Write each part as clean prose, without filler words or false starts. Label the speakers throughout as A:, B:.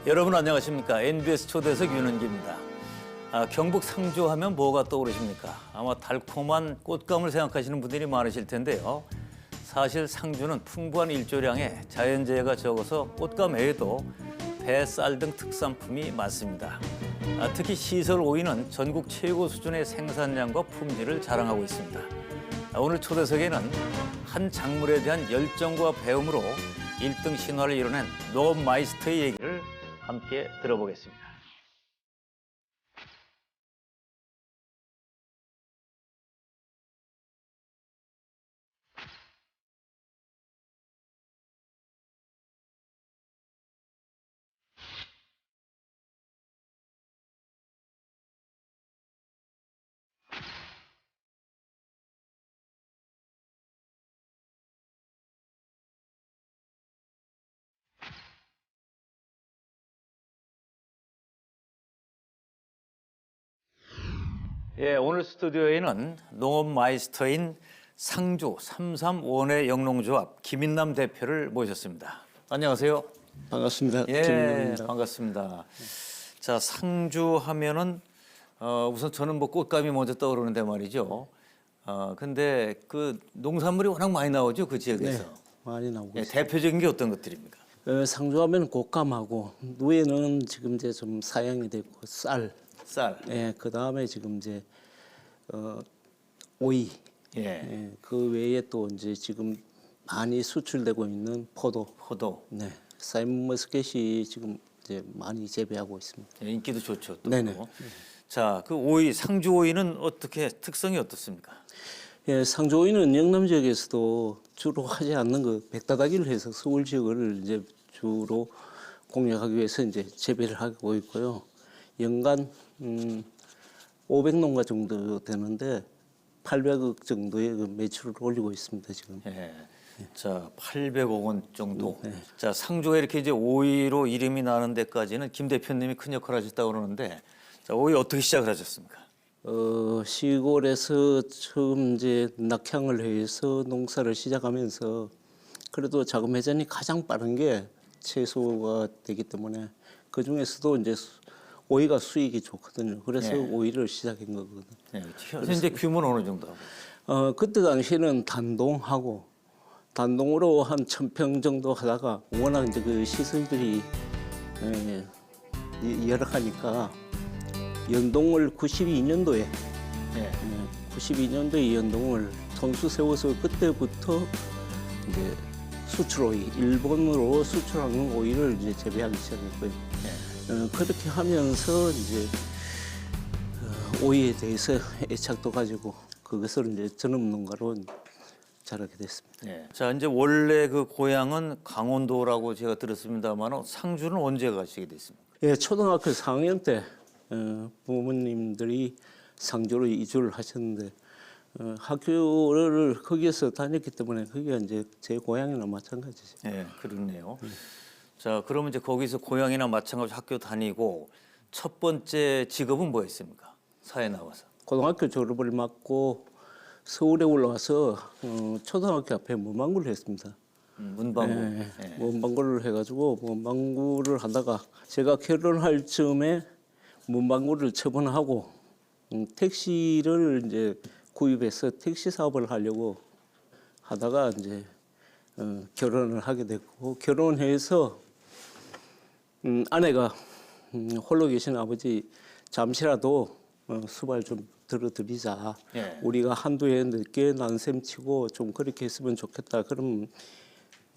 A: 여러분 안녕하십니까? NBS 초대석 윤은기입니다. 경북 상주하면 뭐가 떠오르십니까? 아마 달콤한 꽃감을 생각하시는 분들이 많으실 텐데요. 사실 상주는 풍부한 일조량에 자연재해가 적어서 꽃감 외에도 배, 쌀 등 특산품이 많습니다. 특히 시설 오이는 전국 최고 수준의 생산량과 품질을 자랑하고 있습니다. 오늘 초대석에는 한 작물에 대한 열정과 배움으로 1등 신화를 이뤄낸 농업 마이스터의 얘기를 함께 들어보겠습니다. 예, 오늘 스튜디오에는 농업 마이스터인 상주 331의 영농조합 김인남 대표를 모셨습니다. 안녕하세요.
B: 반갑습니다.
A: 예,
B: 김인남입니다.
A: 반갑습니다. 자, 상주 하면은 우선 저는 뭐 꽃감이 먼저 떠오르는데 말이죠. 근데 그 농산물이 워낙 많이 나오죠, 그 지역에서.
B: 네, 많이 나오고
A: 예,
B: 있습니다.
A: 대표적인 게 어떤 것들입니까?
B: 상주하면 곶감하고 누에는 지금 이제 좀 사양이 됐고 쌀.
A: 쌀.
B: 예, 그 다음에 지금 이제 오이.
A: 예.
B: 예, 그 외에 또 이제 지금 많이 수출되고 있는 포도.
A: 포도.
B: 네, 샤인머스켓이 지금 이제 많이 재배하고 있습니다.
A: 예, 인기도 좋죠. 또.
B: 네네.
A: 자, 그 오이, 상주 오이는 어떻게 특성이 어떻습니까?
B: 예, 상주 오이는 영남 지역에서도 주로 하지 않는 그 백다다기를 해서 서울 지역을 이제 주로 공략하기 위해서 이제 재배를 하고 있고요. 연간 500농가 정도 되는데 800억 정도의 그 매출을 올리고 있습니다 지금.
A: 예. 자, 800억 원 정도. 자, 상주가 이렇게 이제 오이로 이름이 나는 데까지는 김 대표님이 큰 역할을 하셨다고 그러는데, 자, 오이 어떻게 시작을 하셨습니까?
B: 시골에서 처음 이제 낙향을 해서 농사를 시작하면서 그래도 자금 회전이 가장 빠른 게 채소가 되기 때문에 그 중에서도 이제 오이가 수익이 좋거든요. 그래서 오이를 시작한 거거든요.
A: 예. 현재 규모는 어느 정도?
B: 그때 당시에는 단동으로 한 1000평 정도 하다가 워낙 이제 그 시설들이 열악하니까 연동을 92년도에
A: 예.
B: 92년도에 연동을 통수 세워서 그때부터 이제 수출 오이 일본으로 수출하는 오이를 이제 재배하기 시작했고요. 그렇게 하면서 이제 오이에 대해서 애착도 가지고 그것을 이제 전업농가로 자라게 됐습니다.
A: 예. 자, 이제 원래 그 고향은 강원도라고 제가 들었습니다만 상주는 언제 가시게 됐습니까?
B: 예, 초등학교 4학년 때 부모님들이 상주로 이주를 하셨는데 학교를 거기에서 다녔기 때문에 거기가 이제 제 고향이나 마찬가지죠.
A: 예, 그렇네요. 자, 그러면 이제 거기서 고향이나 마찬가지로 학교 다니고 첫 번째 직업은 뭐였습니까? 사회 나와서.
B: 고등학교 졸업을 맡고 서울에 올라와서 초등학교 앞에 문방구를 했습니다.
A: 문방구. 예.
B: 문방구를 해가지고 문방구를 하다가 제가 결혼할 즈음에 문방구를 처분하고 택시를 이제 구입해서 택시 사업을 하려고 하다가 이제 결혼을 하게 됐고 결혼해서 아내가 홀로 계신 아버지 잠시라도 수발 좀 들어드리자.
A: 예.
B: 우리가 한두 해 늦게 난셈 치고 좀 그렇게 했으면 좋겠다. 그런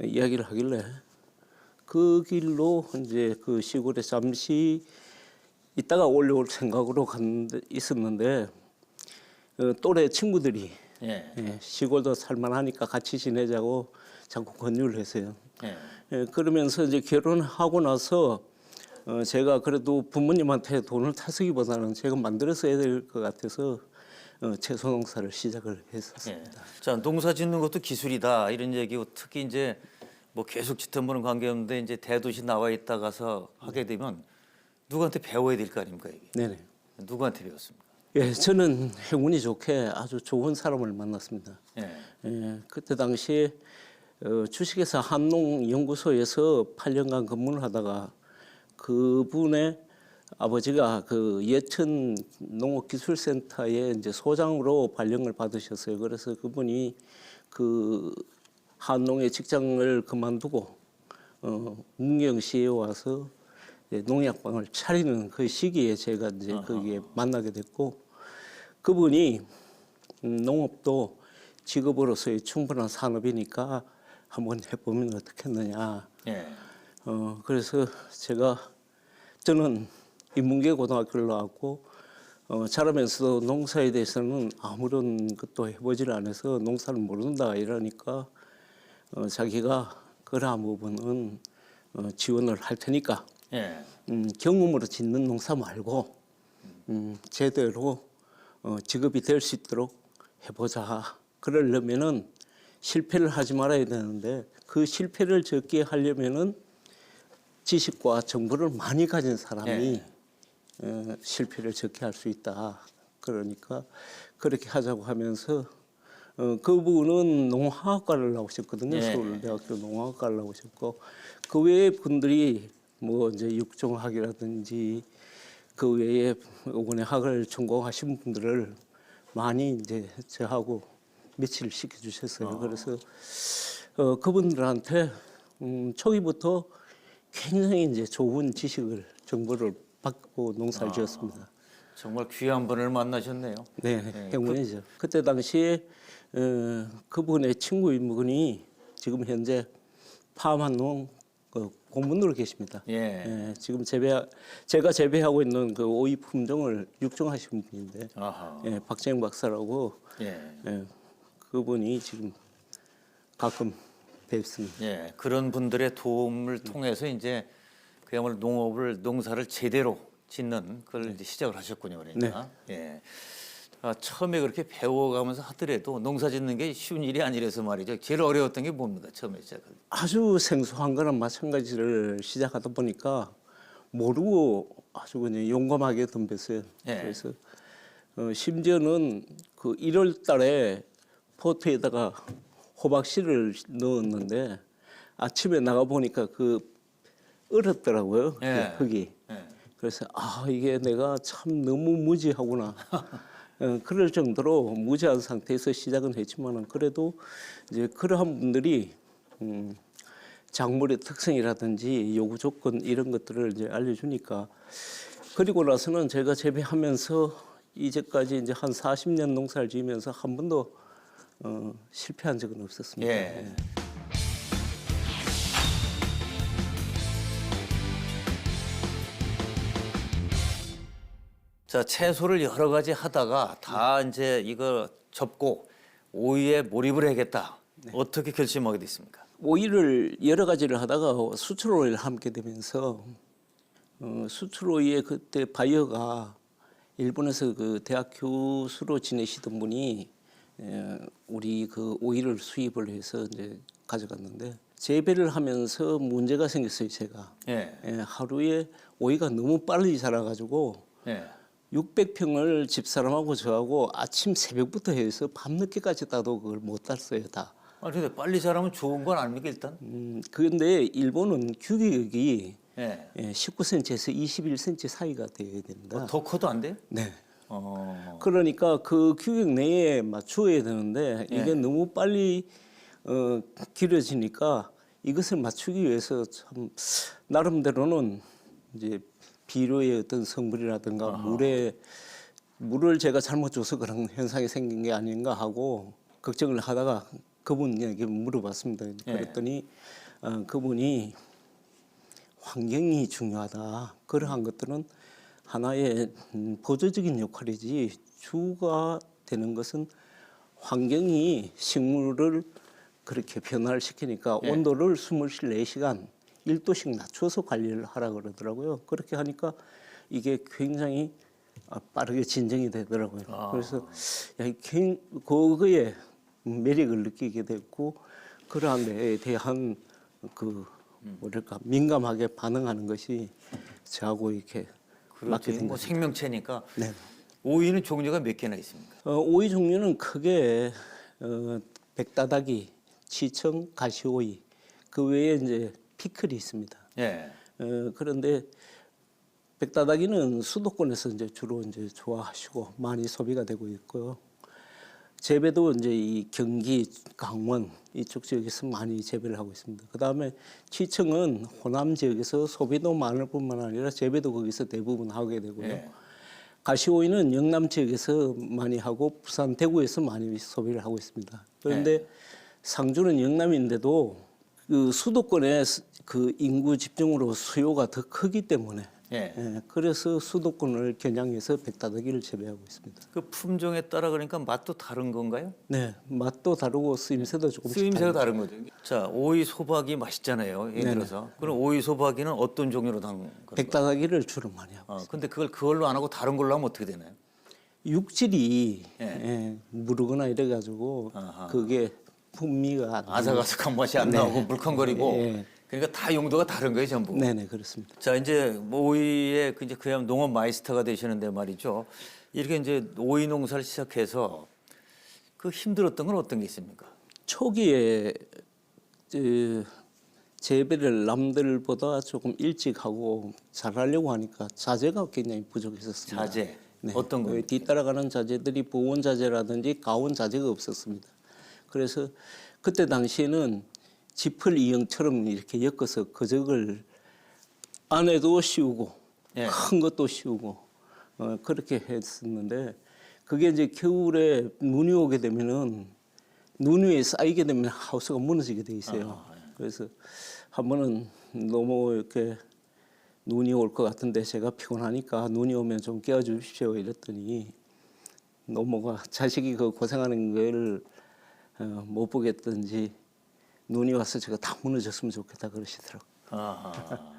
B: 이야기를 하길래 그 길로 이제 그 시골에 잠시 있다가 올라올 생각으로 있었는데 또래 친구들이 시골도 살만하니까 같이 지내자고 자꾸 권유를 했어요. 그러면서 이제 결혼하고 나서 제가 그래도 부모님한테 돈을 타쓰기보다는 제가 만들어서 해야 될 것 같아서 채소 농사를 시작을 했었습니다.
A: 자, 농사 짓는 것도 기술이다 이런 얘기고 특히 이제 뭐 계속 짓던 분은 관계없는데 이제 대도시 나와 있다가서 하게 되면 누구한테 배워야 될 거 아닙니까 이게?
B: 네네.
A: 누구한테 배웠습니까?
B: 예, 저는 행운이 좋게 아주 좋은 사람을 만났습니다. 그때 당시에 주식회사 한농연구소에서 8년간 근무를 하다가 그분의 아버지가 그 예천 농업기술센터의 이제 소장으로 발령을 받으셨어요. 그래서 그분이 그 한농의 직장을 그만두고 문경시에 와서 이제 농약방을 차리는 그 시기에 제가 이제 거기에 만나게 됐고, 그분이 농업도 직업으로서의 충분한 산업이니까 한번 해보면 어떻겠느냐.
A: 예.
B: 그래서 저는 인문계 고등학교를 나왔고 자라면서도 농사에 대해서는 아무런 것도 해보지를 않아서 농사를 모른다 이러니까 자기가 그러한 부분은 지원을 할 테니까
A: 예.
B: 경험으로 짓는 농사 말고 제대로 직업이 될 수 있도록 해보자. 그러려면은 실패를 하지 말아야 되는데 그 실패를 적게 하려면은 지식과 정보를 많이 가진 사람이 실패를 적게 할 수 있다. 그러니까 그렇게 하자고 하면서 그분은 농화학과를 나오셨거든요.
A: 예.
B: 서울대학교 농화학과를 나오셨고 그 외에 분들이 뭐 이제 육종학이라든지 그 외에 이번에 학을 전공하신 분들을 많이 이제 저하고 매치를 시켜주셨어요. 그래서 그분들한테 초기부터 굉장히 이제 좋은 지식을 정보를 받고 농사를 지었습니다.
A: 정말 귀한 분을 만나셨네요.
B: 네, 행운이죠. 그때 당시에 그분의 친구인 분이 지금 현재 파만농 고문으로 계십니다.
A: 예.
B: 지금 제가 재배하고 있는 그 오이 품종을 육종하신 분인데,
A: 아하.
B: 박재영 박사라고
A: 예.
B: 그분이 지금 가끔 뵙습니다.
A: 예. 그런 분들의 도움을 통해서 이제 그야말로 농사를 제대로 짓는 그걸 이제 시작을 하셨군요. 그러니까. 예. 처음에 그렇게 배워가면서 하더라도 농사 짓는 게 쉬운 일이 아니라서 말이죠. 제일 어려웠던 게 뭡니까? 처음에 시작할 때.
B: 아주 생소한 거랑 마찬가지를 시작하다 보니까 모르고 아주 그냥 용감하게 덤볐어요.
A: 예.
B: 그래서 심지어는 그 1월 달에 포트에다가 호박씨를 넣었는데 아침에 나가 보니까 그 얼었더라고요.
A: 예.
B: 그 흙이.
A: 예.
B: 그래서 이게 내가 참 너무 무지하구나. 그럴 정도로 무지한 상태에서 시작은 했지만은 그래도 이제 그러한 분들이 작물의 특성이라든지 요구 조건 이런 것들을 이제 알려주니까, 그리고 나서는 제가 재배하면서 이제까지 이제 한 40년 농사를 지으면서 한 번도 실패한 적은 없었습니다.
A: 예. 자, 채소를 여러 가지 하다가 다 이제 이거 접고 오이에 몰입을 해야겠다. 어떻게 결심하게 됐습니까?
B: 오이를 여러 가지를 하다가 수출 오이를 함께 되면서 수출 오이에 그때 바이어가 일본에서 그 대학 교수로 지내시던 분이 우리 그 오이를 수입을 해서 이제 가져갔는데 재배를 하면서 문제가 생겼어요. 제가
A: 예.
B: 하루에 오이가 너무 빨리 자라가지고
A: 예.
B: 600평을 집사람하고 저하고 아침 새벽부터 해서 밤늦게까지 따도 그걸 못 땄어요, 다.
A: 근데 빨리 자라면 좋은 건 아닙니까, 일단?
B: 그런데 일본은 규격이
A: 예.
B: 19cm에서 21cm 사이가 되어야 된다.
A: 더 커도 안 돼요?
B: 네.
A: 어.
B: 그러니까 그 규격 내에 맞추어야 되는데 이게 너무 빨리 길어지니까 이것을 맞추기 위해서 참 나름대로는 이제 비료의 어떤 성분이라든가 물을 제가 잘못 줘서 그런 현상이 생긴 게 아닌가 하고 걱정을 하다가 그분에게 물어봤습니다. 그랬더니 그분이 환경이 중요하다. 그러한 것들은 하나의 보조적인 역할이지 주가 되는 것은 환경이 식물을 그렇게 변화를 시키니까 온도를 24시간 1도씩 낮춰서 관리를 하라 그러더라고요. 그렇게 하니까 이게 굉장히 빠르게 진정이 되더라고요. 그래서 그거에 매력을 느끼게 됐고 그러한 데에 대한 그 뭐랄까 민감하게 반응하는 것이 저하고 이렇게 맞게 된
A: 뭐
B: 거죠.
A: 생명체니까.
B: 네.
A: 오이는 종류가 몇 개나 있습니까?
B: 오이 종류는 크게 백다다기, 치청, 가시오이 그 외에 이제 피클이 있습니다.
A: 예.
B: 그런데 백다다기는 수도권에서 이제 주로 이제 좋아하시고 많이 소비가 되고 있고요. 재배도 이제 이 경기, 강원 이쪽 지역에서 많이 재배를 하고 있습니다. 그 다음에 취청은 호남 지역에서 소비도 많을 뿐만 아니라 재배도 거기서 대부분 하게 되고요.
A: 예.
B: 가시오이는 영남 지역에서 많이 하고 부산, 대구에서 많이 소비를 하고 있습니다. 그런데 상주는 영남인데도 그 수도권의 그 인구 집중으로 수요가 더 크기 때문에 그래서 수도권을 겨냥해서 백다다기를 재배하고 있습니다.
A: 그 품종에 따라 그러니까 맛도 다른 건가요?
B: 네, 맛도 다르고 쓰임새도 조금씩
A: 쓰임새가 다른 거죠. 자, 오이 소박이 맛있잖아요. 예를 들어서. 그럼 오이 소박이는 어떤 종류로 담은 거예요?
B: 백다다기를 주로 많이 하고
A: 근데 그걸로 안 하고 다른 걸로 하면 어떻게 되나요?
B: 육질이 무르거나 이래가지고
A: 아하.
B: 그게 풍미가 안
A: 아삭아삭한 맛이 안 나오고 물컹거리고.
B: 예.
A: 그러니까 다 용도가 다른 거예요, 전부.
B: 네네 그렇습니다.
A: 자, 이제 뭐 오이의 이제 그냥 농업 마이스터가 되시는데 말이죠. 이렇게 이제 오이 농사를 시작해서 그 힘들었던 건 어떤 게 있습니까?
B: 초기에 재배를 남들보다 조금 일찍 하고 잘하려고 하니까 자재가 굉장히 부족했었습니다.
A: 자재.
B: 네.
A: 어떤 거?
B: 뒤따라가는 자재들이 보온 자재라든지 가온 자재가 없었습니다. 그래서 그때 당시에는 지플 이형처럼 이렇게 엮어서 거적을 안에도 씌우고
A: 예.
B: 큰 것도 씌우고 그렇게 했었는데 그게 이제 겨울에 눈이 오게 되면은 눈 위에 쌓이게 되면 하우스가 무너지게 돼 있어요. 그래서 한 번은 너무 이렇게 눈이 올 것 같은데 제가 피곤하니까 눈이 오면 좀 깨워주십시오 이랬더니 노모가 자식이 그 고생하는 걸 못 보겠든지 눈이 와서 제가 다 무너졌으면 좋겠다 그러시더라고요.
A: 아하.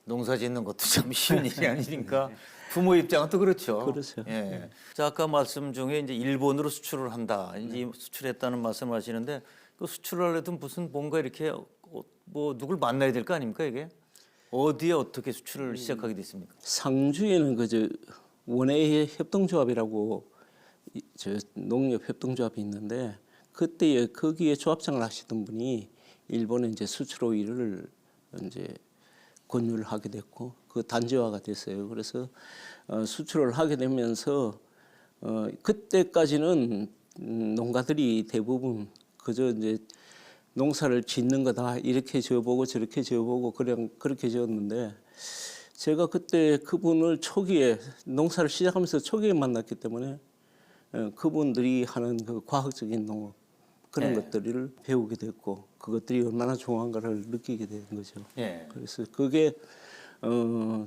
A: 농사 짓는 것도 참 쉬운 일이 아니니까 부모 입장은 또 그렇죠.
B: 그렇죠.
A: 예. 자, 아까 말씀 중에 이제 일본으로 수출을 한다. 이제 수출했다는 말씀을 하시는데 그 수출을 하려면 무슨 뭔가 이렇게 뭐 누굴 만나야 될 거 아닙니까 이게? 어디에 어떻게 수출을 시작하게 됐습니까?
B: 상주에는 그저 원예 협동조합이라고 저 농협 협동조합이 있는데 그때 거기에 조합장을 하시던 분이 일본에 이제 수출 오일을 이제 권유를 하게 됐고 그 단지화가 됐어요. 그래서 수출을 하게 되면서 그때까지는 농가들이 대부분 그저 이제 농사를 짓는 거다 이렇게 지어보고 저렇게 지어보고 그냥 그렇게 지었는데 제가 그때 그분을 초기에 농사를 시작하면서 초기에 만났기 때문에 그분들이 하는 그 과학적인 농업 그런 것들을 배우게 됐고 그것들이 얼마나 중요한가를 느끼게 된 거죠. 그래서 그게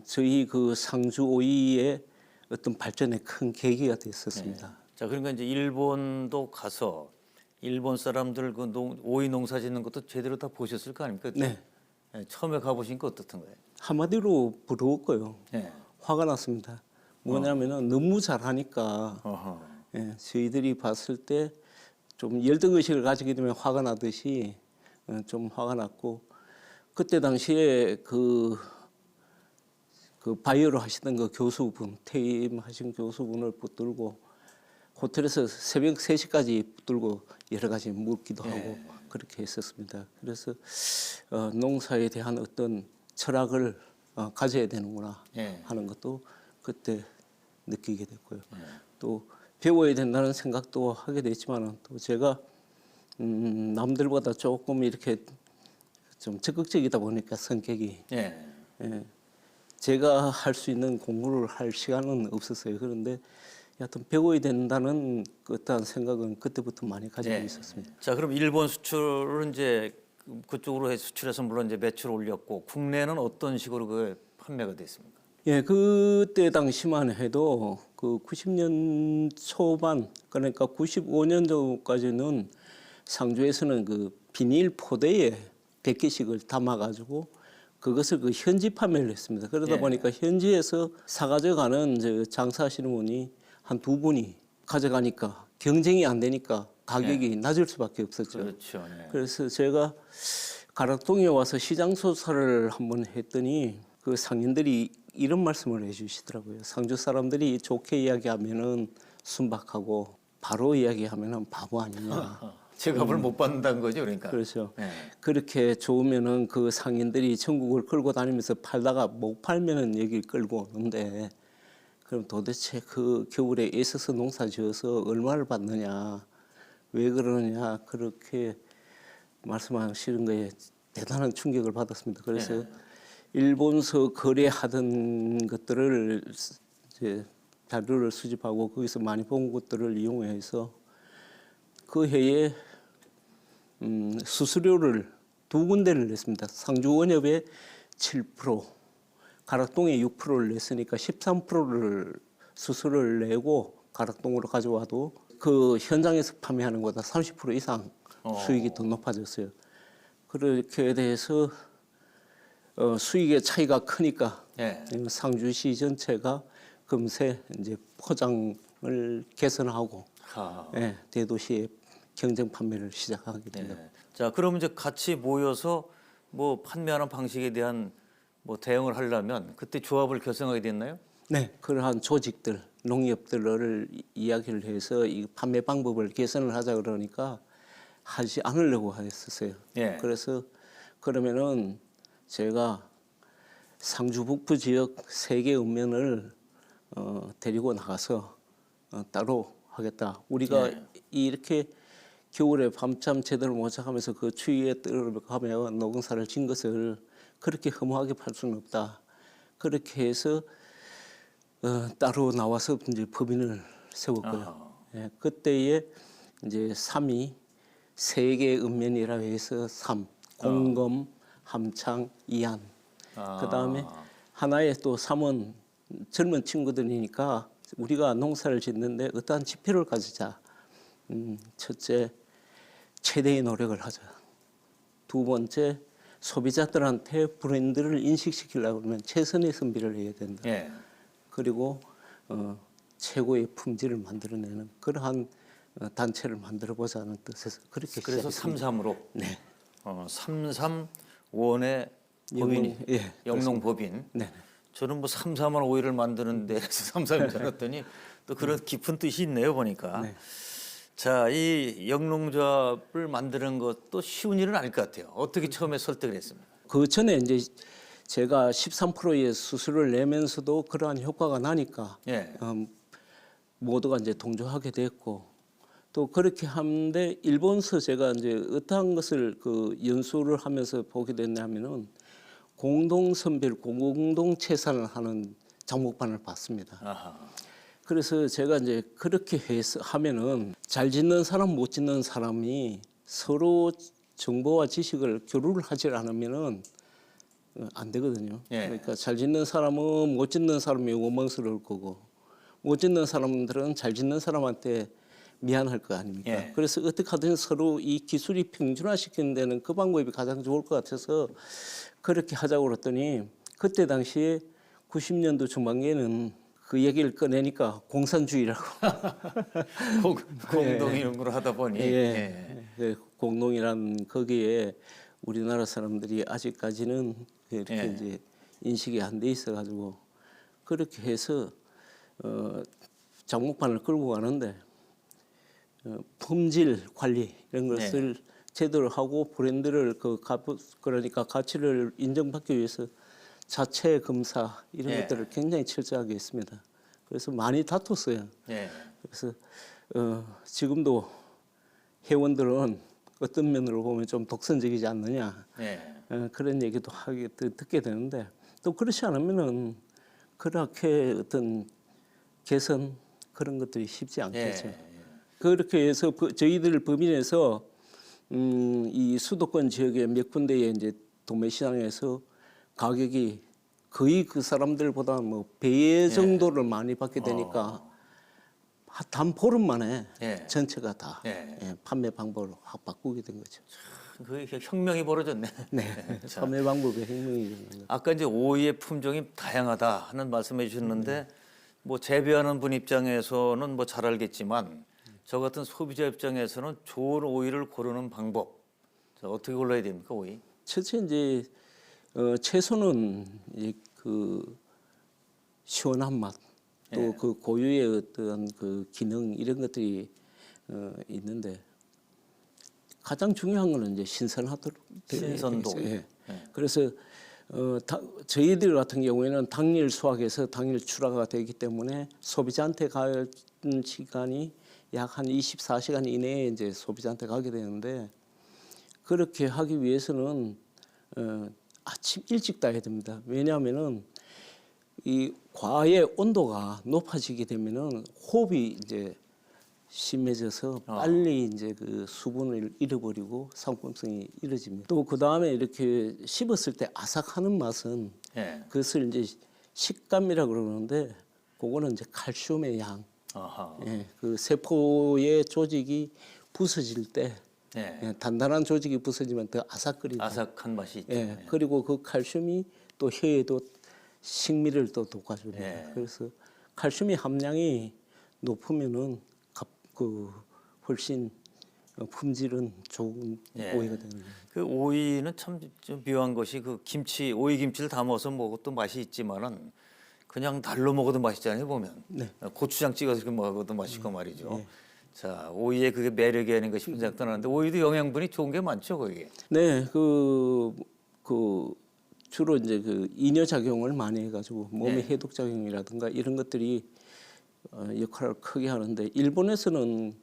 B: 저희 그 상주 오이의 어떤 발전의 큰 계기가 됐었습니다.
A: 자, 그러니까 이제 일본도 가서 일본 사람들 그 오이 농사 짓는 것도 제대로 다 보셨을 거 아닙니까?
B: 네.
A: 처음에 가보시니까 어떻던가요?
B: 한마디로 부러웠고요.
A: 네.
B: 화가 났습니다. 뭐냐면은 너무 잘하니까 저희들이 봤을 때 좀 열등의식을 가지게 되면 화가 나듯이 좀 화가 났고 그때 당시에 그 바이오를 하시던 그 교수분 퇴임하신 교수분을 붙들고 호텔에서 새벽 3시까지 붙들고 여러 가지 묻기도 하고 그렇게 했었습니다. 그래서 농사에 대한 어떤 철학을 가져야 되는구나 하는 것도 그때 느끼게 됐고요. 또 배워야 된다는 생각도 하게 됐지만 또 제가 남들보다 조금 이렇게 좀 적극적이다 보니까 성격이 제가 할 수 있는 공부를 할 시간은 없었어요. 그런데 여하튼 배워야 된다는 어떠한 생각은 그때부터 많이 가지고 있었습니다.
A: 자, 그럼 일본 수출은 이제 그쪽으로 수출해서 물론 이제 매출 올렸고 국내는 어떤 식으로 그 판매가 됐습니까?
B: 예, 그때 당시만 해도 그 90년 초반 그러니까 95년 정도까지는 상주에서는 그 비닐 포대에 100개씩을 담아가지고 그것을 그 현지 판매를 했습니다. 그러다 보니까 현지에서 사가져가는 저 장사하시는 분이 한 2분이 가져가니까 경쟁이 안 되니까 가격이 낮을 수밖에 없었죠.
A: 그렇죠.
B: 그래서 제가 가락동에 와서 시장 조사를 한번 했더니 그 상인들이 이런 말씀을 해주시더라고요. 상주 사람들이 좋게 이야기하면은 순박하고 바로 이야기하면은 바보 아니냐.
A: 제값을 못 받는다는 거죠, 그러니까.
B: 그렇죠.
A: 예.
B: 그렇게 좋으면은 그 상인들이 전국을 끌고 다니면서 팔다가 못 팔면은 여기 끌고 오는데 그럼 도대체 그 겨울에 애써서 농사 지어서 얼마를 받느냐, 왜 그러느냐 그렇게 말씀하시는 거에 대단한 충격을 받았습니다. 그래서 일본서 거래하던 것들을 이제 자료를 수집하고 거기서 많이 본 것들을 이용해서 그 해에 수수료를 두 군데를 냈습니다. 상주원협에 7%, 가락동에 6%를 냈으니까 13%를 수수료를 내고 가락동으로 가져와도 그 현장에서 판매하는 것보다 30% 이상 수익이 더 높아졌어요. 그렇게 돼서 수익의 차이가 크니까
A: 예.
B: 상주시 전체가 금세 이제 포장을 개선하고
A: 아.
B: 예, 대도시에 경쟁 판매를 시작하게 됩니다.
A: 네. 자, 그럼 이제 같이 모여서 뭐 판매하는 방식에 대한 뭐 대응을 하려면 그때 조합을 결성하게 됐나요?
B: 네, 그러한 조직들, 농협들을 이야기를 해서 이 판매 방법을 개선을 하자 그러니까 하지 않으려고 했었어요.
A: 예.
B: 그래서 그러면은 제가 상주 북부 지역 3개 읍면을 데리고 나가서 따로 하겠다. 우리가
A: 예.
B: 이렇게 겨울에 밤잠 제대로 못 자가면서 그 추위에 떨어가며 농사를 진 것을 그렇게 허무하게 팔 수는 없다. 그렇게 해서 따로 나와서 이제 법인을 세웠고요. 예, 그때에 이제 3이 세계 읍면이라 해서 3, 공검, 함창, 이안. 그 다음에 하나의 또 3은 젊은 친구들이니까 우리가 농사를 짓는데 어떠한 지표를 가지자. 첫째, 최대의 노력을 하자. 두 번째, 소비자들한테 브랜드를 인식시키려고 하면 최선의 선비를 해야 된다.
A: 예.
B: 그리고 최고의 품질을 만들어내는 그러한 단체를 만들어 보자는 뜻에서 그렇게
A: 그래서
B: 시작했습니다.
A: 33으로.
B: 네.
A: 33원의 법인,
B: 예,
A: 영농 법인.
B: 네.
A: 저는 뭐 33원 오일을 만드는데 그래서 33인 줄 알았더니 또 그런 깊은 뜻이 있네요, 보니까.
B: 네.
A: 자, 이 영농조합을 만드는 것도 쉬운 일은 아닐 것 같아요. 어떻게 처음에 설득을 했습니까?
B: 그 전에 이제 제가 13%의 수수료를 내면서도 그러한 효과가 나니까
A: 예.
B: 모두가 이제 동조하게 됐고 또 그렇게 하는데 일본서 제가 이제 어떠한 것을 그 연수를 하면서 보게 됐냐면은 공동 선별, 공동 채산을 하는 장목반을 봤습니다.
A: 아하.
B: 그래서 제가 이제 그렇게 해서 하면은 잘 짓는 사람, 못 짓는 사람이 서로 정보와 지식을 교류를 하지 않으면은 안 되거든요.
A: 예.
B: 그러니까 잘 짓는 사람은 못 짓는 사람이 원망스러울 거고 못 짓는 사람들은 잘 짓는 사람한테 미안할 거 아닙니까?
A: 예.
B: 그래서 어떻게 하든 서로 이 기술이 평준화시키는 데는 그 방법이 가장 좋을 것 같아서 그렇게 하자고 그랬더니 그때 당시에 90년도 중반기에는 그 얘기를 꺼내니까 공산주의라고
A: 공동이용으로 하다 보니.
B: 공농이란 거기에 우리나라 사람들이 아직까지는 이렇게
A: 예.
B: 이제 인식이 안 돼 있어 가지고 그렇게 해서 장목판을 끌고 가는데 품질 관리 이런 것을 제대로 하고 브랜드를 그러니까 가치를 인정받기 위해서 자체 검사 이런
A: 예.
B: 것들을 굉장히 철저하게 했습니다. 그래서 많이 다퉜어요.
A: 예.
B: 그래서 지금도 회원들은 어떤 면으로 보면 좀 독선적이지 않느냐
A: 예.
B: 그런 얘기도 듣게 되는데 또 그렇지 않으면은 그렇게 어떤 개선 그런 것들이 쉽지 않겠죠.
A: 예.
B: 그렇게 해서 저희들 법인에서 이 수도권 지역의 몇 군데의 이제 도매시장에서 가격이 거의 그 사람들보다 뭐 배 정도를 많이 받게 되니까 단 보름 만에
A: 예.
B: 전체가 다
A: 예.
B: 판매 방법을 확 바꾸게 된 거죠.
A: 그 혁명이 벌어졌네.
B: 네,
A: 자,
B: 판매 방법의 혁명이 되는 거죠.
A: 아까 이제 오이의 품종이 다양하다 하는 말씀해 주셨는데 뭐 재배하는 분 입장에서는 뭐 잘 알겠지만 저 같은 소비자 입장에서는 좋은 오이를 고르는 방법. 자, 어떻게 골라야 됩니까, 오이?
B: 첫째 이제 채소는 이제 그 시원한 맛, 또 그 고유의 어떤 그 기능 이런 것들이 있는데 가장 중요한 거는 이제 신선하도록
A: 신선도.
B: 되겠어요.
A: 예.
B: 그래서 저희들 같은 경우에는 당일 수확해서 당일 출하가 되기 때문에 소비자한테 갈 시간이 약 한 24시간 이내에 이제 소비자한테 가게 되는데 그렇게 하기 위해서는 아침 일찍 따야 됩니다. 왜냐하면은 이 과의 온도가 높아지게 되면은 호흡이 이제 심해져서 빨리 이제 그 수분을 잃어버리고 상품성이 잃어집니다. 또 그 다음에 이렇게 씹었을 때 아삭하는 맛은
A: 예.
B: 그것을 이제 식감이라 그러는데 그거는 이제 칼슘의 양.
A: 아하.
B: 예, 그 세포의 조직이 부서질 때
A: 예.
B: 예, 단단한 조직이 부서지면 더 아삭거리다.
A: 아삭한 맛이 있죠.
B: 예, 그리고 그 칼슘이 또 혀에도 식미를 또 돋궈줍니다.
A: 예.
B: 그래서 칼슘의 함량이 높으면은 그 훨씬 품질은 좋은
A: 예.
B: 오이가 되는 거예요.
A: 그 오이는 참 좀 묘한 것이 그 김치 오이 김치를 담아서 먹어도 맛이 있지만은 그냥 날로 먹어도 맛있잖아요 보면.
B: 네.
A: 고추장 찍어서 이렇게 먹어도 맛있고 말이죠. 자 오이의 그게 매력이 아닌가 싶은 생각도 나는데 오이도 영양분이 좋은 게 많죠 거기에.
B: 네, 그 주로 이제 그 이뇨 작용을 많이 해가지고 몸의
A: 네.
B: 해독 작용이라든가 이런 것들이 역할을 크게 하는데 일본에서는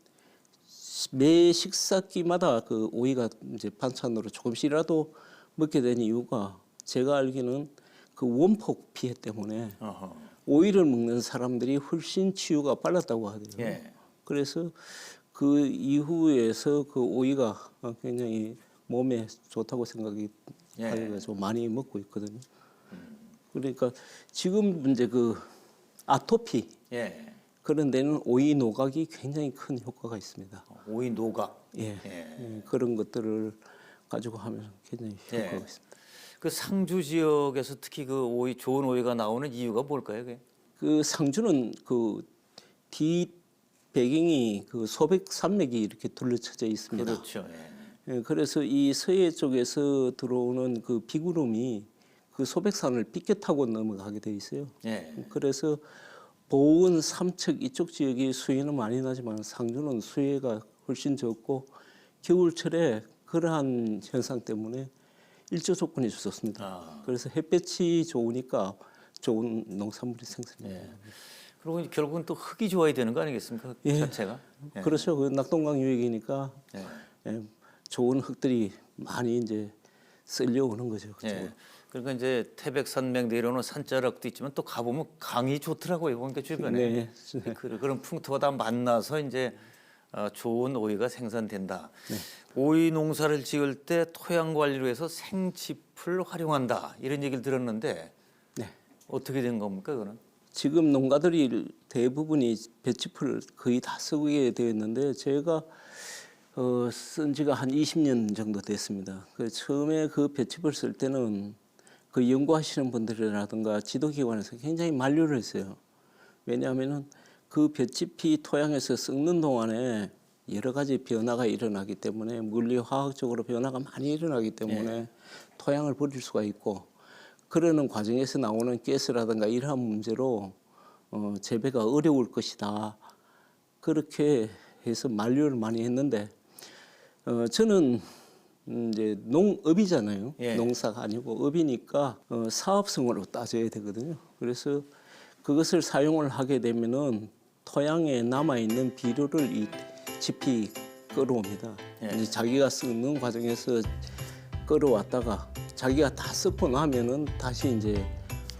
B: 매 식사기마다 그 오이가 이제 반찬으로 조금씩이라도 먹게 된 이유가 제가 알기는 그 원폭 피해 때문에
A: 어허.
B: 오이를 먹는 사람들이 훨씬 치유가 빨랐다고 하더라고요.
A: 예.
B: 그래서 그 이후에서 그 오이가 굉장히 몸에 좋다고 생각이
A: 예.
B: 해가지고 많이 먹고 있거든요. 그러니까 지금 이제 그 아토피
A: 예.
B: 그런 데는 오이 노각이 굉장히 큰 효과가 있습니다.
A: 오이 노각.
B: 예,
A: 예.
B: 그런 것들을 가지고 하면 굉장히 효과가
A: 예.
B: 있습니다.
A: 그 상주 지역에서 특히 그 오이 좋은 오이가 나오는 이유가 뭘까요? 그게?
B: 그 상주는 그 뒤 배경이 그 소백 산맥이 이렇게 둘러쳐져 있습니다.
A: 그렇죠. 예.
B: 예, 그래서 이 서해 쪽에서 들어오는 그 비구름이 그 소백산을 빗겨 타고 넘어가게 돼 있어요.
A: 예.
B: 그래서 보은, 삼척 이쪽 지역이 수해는 많이 나지만 상주는 수해가 훨씬 적고 겨울철에 그러한 현상 때문에 일조 조건이 좋습니다.
A: 아.
B: 그래서 햇볕이 좋으니까 좋은 농산물이 생성돼요.
A: 예. 그리고 결국은 또 흙이 좋아야 되는 거 아니겠습니까? 흙
B: 예.
A: 자체가. 예.
B: 그렇죠. 그 낙동강 유역이니까
A: 예.
B: 예, 좋은 흙들이 많이 이제 쓸려오는 거죠. 그쪽으로.
A: 예. 그러니까 이제 태백산맥 내려오는 산자락도 있지만 또 가보면 강이 좋더라고요. 보니까 주변에.
B: 네.
A: 그런 풍토가 다 만나서 이제 좋은 오이가 생산된다.
B: 네.
A: 오이 농사를 지을 때 토양 관리를 위해서 생칩을 활용한다. 이런 얘기를 들었는데
B: 네.
A: 어떻게 된 겁니까, 그거는?
B: 지금 농가들이 대부분이 배치풀을 거의 다 쓰게 되어 있는데 제가 쓴 지가 한 20년 정도 됐습니다. 그 처음에 그 배치풀 쓸 때는 그 연구하시는 분들이라든가 지도기관에서 굉장히 만류를 했어요. 왜냐하면은 그 볏짚이 토양에서 썩는 동안에 여러 가지 변화가 일어나기 때문에 물리화학적으로 변화가 많이 일어나기 때문에 토양을 버릴 수가 있고 그러는 과정에서 나오는 가스라든가 이러한 문제로 재배가 어려울 것이다. 그렇게 해서 만류를 많이 했는데 저는 이제 농업이잖아요.
A: 예.
B: 농사가 아니고 업이니까 사업성으로 따져야 되거든요. 그래서 그것을 사용을 하게 되면은 토양에 남아 있는 비료를 이 짚이 끌어옵니다.
A: 예.
B: 이제 자기가 썩는 과정에서 끌어왔다가 자기가 다 썩고 나면은 다시 이제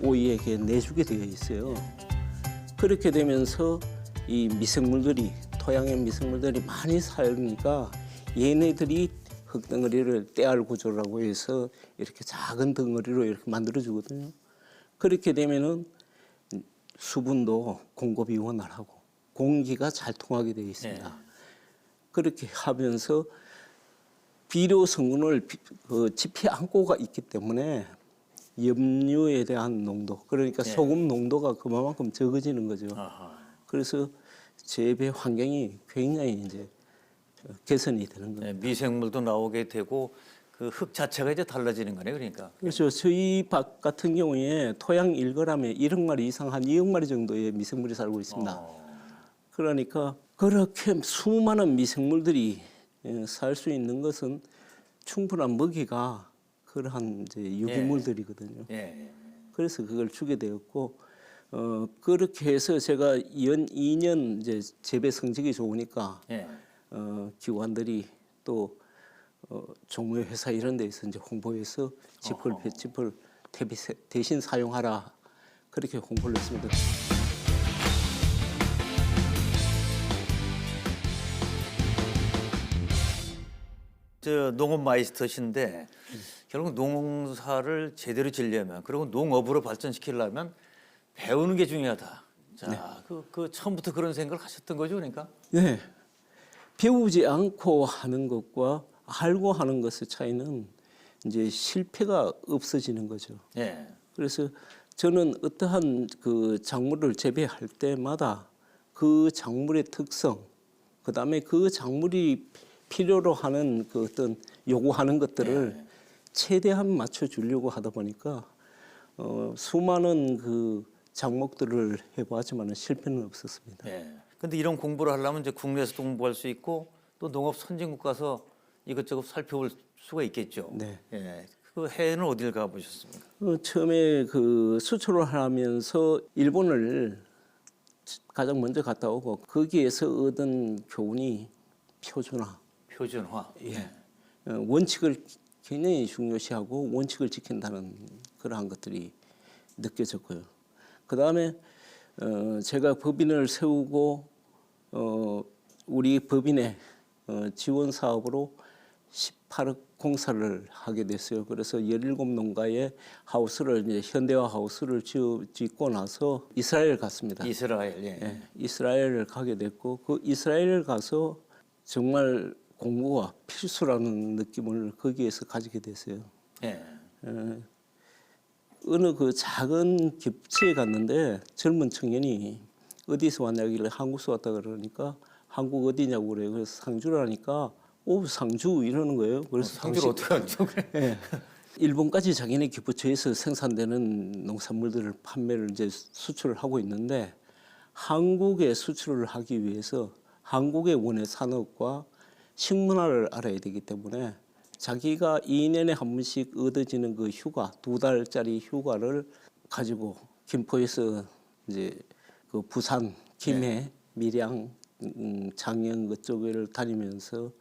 B: 오이에게 내주게 되어 있어요. 그렇게 되면서 이 미생물들이 토양의 미생물들이 많이 살니까 얘네들이 흙덩어리를 떼알 구조라고 해서 이렇게 작은 덩어리로 이렇게 만들어 주거든요. 그렇게 되면은 수분도 공급이 원활하고 공기가 잘 통하게 되어 있습니다.
A: 네.
B: 그렇게 하면서 비료 성분을 짚이 안고가 있기 때문에 염료에 대한 농도, 그러니까 소금 농도가 그만큼 적어지는 거죠.
A: 아하.
B: 그래서 재배 환경이 굉장히 이제 개선이 되는 거예요.
A: 네, 미생물도 나오게 되고 그 흙 자체가 이제 달라지는 거네요, 그러니까.
B: 그렇죠. 저희 밭 같은 경우에 토양 1g에 1억 마리 이상 한 2억 마리 정도의 미생물이 살고 있습니다. 그러니까 그렇게 수많은 미생물들이 살 수 있는 것은 충분한 먹이가 그러한 이제 유기물들이거든요.
A: 예.
B: 그래서 그걸 주게 되었고 그렇게 해서 제가 연 2년 이제 재배 성적이 좋으니까
A: 예.
B: 기관들이 또 종묘 회사 이런 데서 이제 홍보해서 지풀 뱃지풀 대신 사용하라 그렇게 홍보를 했습니다.
A: 저 농업 마이스터신데 결국 농사를 제대로 지려면 그리고 농업으로 발전시키려면 배우는 게 중요하다. 자, 그 처음부터 그런 생각을 하셨던 거죠, 그러니까?
B: 네. 배우지 않고 하는 것과 알고 하는 것의 차이는 이제 실패가 없어지는 거죠.
A: 예.
B: 그래서 저는 어떠한 그 작물을 재배할 때마다 그 작물의 특성, 그다음에 그 작물이 필요로 하는 그 어떤 요구하는 것들을 최대한 맞춰 주려고 하다 보니까 수많은 그 작목들을 해보았지만 실패는 없었습니다.
A: 예. 근데 이런 공부를 하려면 이제 국내에서 공부할 수 있고 또 농업 선진국 가서 이것저것 살펴볼 수가 있겠죠.
B: 네.
A: 예. 그 해외는 어딜 가보셨습니까?
B: 처음에 그 수출을 하면서 일본을 가장 먼저 갔다 오고 거기에서 얻은 교훈이 표준화.
A: 표준화.
B: 예. 원칙을 굉장히 중요시하고 원칙을 지킨다는 그러한 것들이 느껴졌고요. 그 다음에 제가 법인을 세우고 우리 법인의 지원 사업으로 18억 공사를 하게 됐어요. 그래서 17농가의 하우스를 이제 현대화 하우스를 짓고 나서 이스라엘 갔습니다.
A: 이스라엘. 예.
B: 예, 이스라엘을 가게 됐고 그 이스라엘을 가서 정말 공부가 필수라는 느낌을 거기에서 가지게 됐어요.
A: 예.
B: 어느 그 작은 기업체에 갔는데 젊은 청년이 어디서 왔냐길래 한국에서 왔다 그러니까 한국 어디냐고 그래요. 그래서 상주라니까 오 상주 이러는 거예요. 그래서
A: 상주를 어떻게 하죠?
B: 예. 일본까지 자기네 기부처에서 생산되는 농산물들을 판매를 이제 수출을 하고 있는데 한국에 수출을 하기 위해서 한국의 원예 산업과 식문화를 알아야 되기 때문에 자기가 2년에 한 번씩 얻어지는 그 휴가 2달짜리 휴가를 가지고 김포에서 이제 그 부산, 김해, 밀양, 장영 그쪽을 다니면서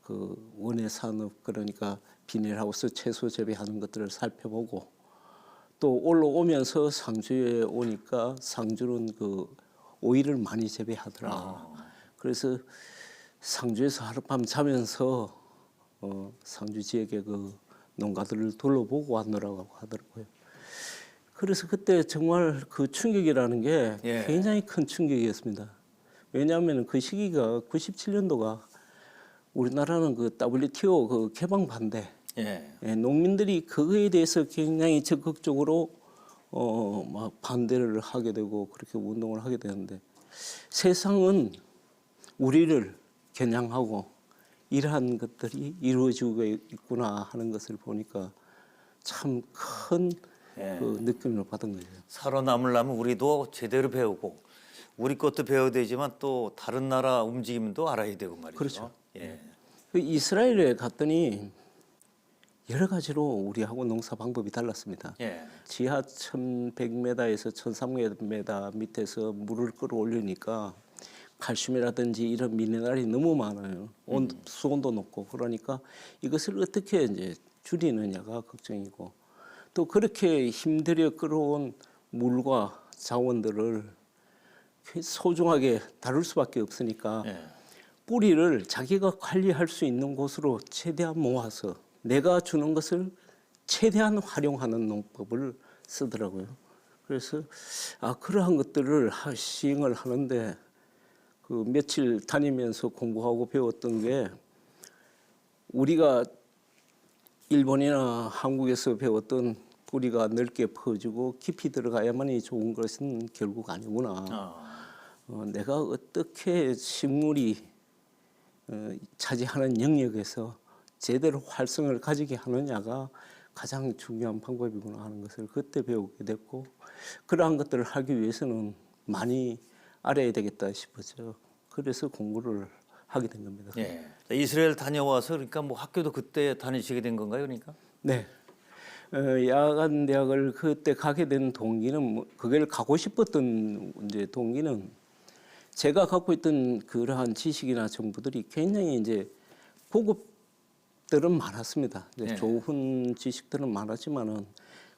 B: 그 원예 산업 그러니까 비닐하우스 채소 재배하는 것들을 살펴보고 또 올라오면서 상주에 오니까 상주는 그 오이를 많이 재배하더라. 그래서 상주에서 하룻밤 자면서 상주 지역의 그 농가들을 둘러보고 왔노라고 하더라고요. 그래서 그때 정말 그 충격이라는 게
A: 예.
B: 굉장히 큰 충격이었습니다. 왜냐하면 그 시기가 97년도가 우리나라는 그 WTO 그 개방 반대,
A: 예.
B: 농민들이 그거에 대해서 굉장히 적극적으로 막 반대를 하게 되고 그렇게 운동을 하게 되는데 세상은 우리를 겨냥하고 이러한 것들이 이루어지고 있구나 하는 것을 보니까 참 큰 그 느낌을 받은 거예요.
A: 살아남으려면 우리도 제대로 배우고 우리 것도 배워야 되지만 또 다른 나라 움직임도 알아야 되고 말이죠.
B: 그렇죠.
A: 예.
B: 그 이스라엘에 갔더니 여러 가지로 우리하고 농사 방법이 달랐습니다.
A: 예.
B: 지하 1100m에서 1300m 밑에서 물을 끌어올리니까 칼슘이라든지 이런 미네랄이 너무 많아요. 수온도 높고 그러니까 이것을 어떻게 이제 줄이느냐가 걱정이고 또 그렇게 힘들여 끌어온 물과 자원들을 소중하게 다룰 수밖에 없으니까
A: 예.
B: 뿌리를 자기가 관리할 수 있는 곳으로 최대한 모아서 내가 주는 것을 최대한 활용하는 농법을 쓰더라고요. 그래서 그러한 것들을 시행을 하는데 그 며칠 다니면서 공부하고 배웠던 게 우리가 일본이나 한국에서 배웠던 뿌리가 넓게 퍼지고 깊이 들어가야만이 좋은 것은 결국 아니구나. 내가 어떻게 식물이 차지하는 영역에서 제대로 활성을 가지게 하느냐가 가장 중요한 방법이구나 하는 것을 그때 배우게 됐고 그러한 것들을 하기 위해서는 많이 알아야 되겠다 싶었죠. 그래서 공부를 하게 된 겁니다.
A: 예. 이스라엘 다녀와서 그러니까 뭐 학교도 그때 다니시게 된 건가요, 그러니까?
B: 네. 야간 대학을 그때 가게 된 동기는 그걸 가고 싶었던 이제 동기는 제가 갖고 있던 그러한 지식이나 정보들이 굉장히 이제 고급들은 많았습니다. 이제
A: 네.
B: 좋은 지식들은 많았지만은